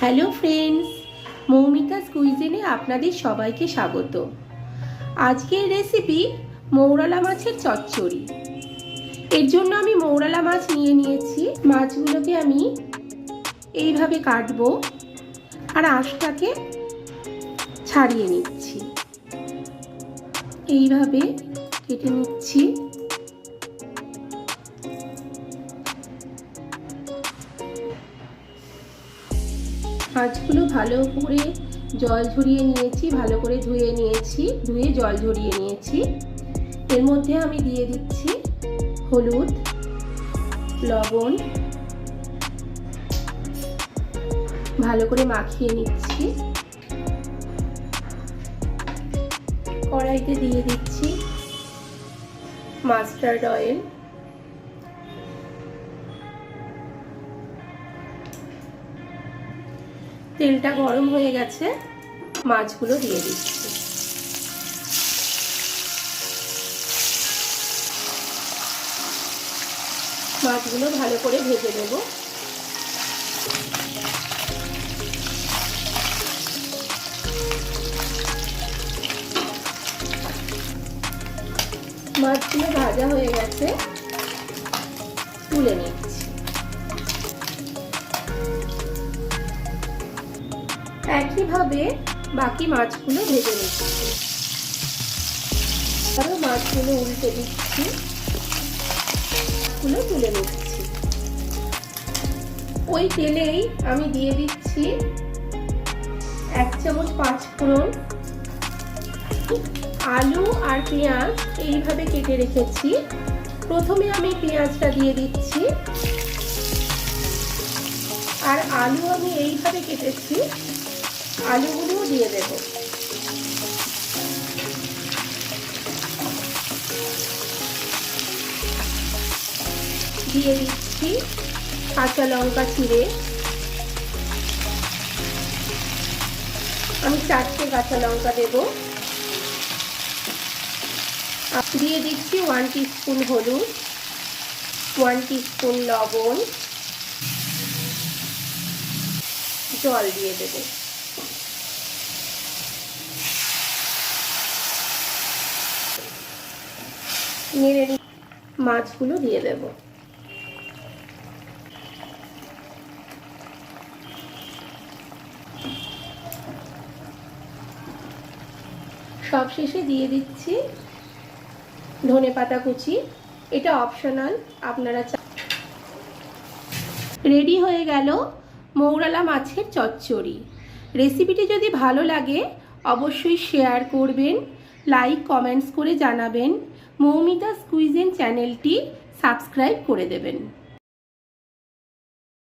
Hello friends, Moumita's কুইজিনে আপনাদের সবাইকে স্বাগত। আজকের রেসিপি মৌরালা মাছের চচ্চড়ি। এর জন্য আমি মৌরালা মাছ নিয়েছি। মাছগুলোকে আমি এইভাবে কাটবো আর আঁশটাকে ছাড়িয়ে নিচ্ছি। এইভাবে কেটে নিচ্ছি। মাছগুলো ভালো করে জল ঝরিয়ে নিয়েছি, ভালো করে ধুয়ে জল ঝরিয়ে নিয়েছি। এর মধ্যে আমি দিয়ে দিচ্ছি হলুদ, লবণ, ভালো করে মাখিয়ে নিচ্ছি। কড়াইতে দিয়ে দিচ্ছি মাস্টার্ড অয়েল, তেলটা গরম হয়ে গেছে, মাছগুলো দিয়ে দিচ্ছি। মাছগুলো ভালো করে ভেজে নেব। মাছগুলো ভাজা হয়ে গেছে, তুলে নিচ্ছি। একইভাবে বাকি মাছগুলো ভেজে নিচ্ছি। আরো মাছগুলো উল্টে দিচ্ছি, তুলে নিচ্ছি। ওই তেলেই আমি দিয়ে দিচ্ছি 1 চামচ 5 ফোড়ন। আলু আর পেঁয়াজ এইভাবে কেটে রেখেছি। প্রথমে আমি পেঁয়াজটা দিয়ে দিচ্ছি, আর আলু আমি এইভাবে কেটেছি, আলুগুলোও দিয়ে দেব। দিয়ে দিচ্ছি কাঁচা লঙ্কা চিড়ে। আমি 4টে কাঁচা লঙ্কা দেব। দিয়ে দিচ্ছি 1 টিস্পুন হলুদ, 1 টিস্পুন লবণ, জল দিয়ে দেব। নেড়ে মাছগুলো দিয়ে দেব। সবশেষে দিয়ে দিচ্ছি ধনেপাতা কুচি। এটা অপশনাল, আপনারা রেডি হয়ে গেল মৌরালা মাছের চচ্চড়ি। রেসিপিটি যদি ভালো লাগে অবশ্যই শেয়ার করবেন, লাইক কমেন্টস করে জানাবেন। মৌমিতাস কুইজিন চ্যানেলটি সাবস্ক্রাইব করে দেবেন।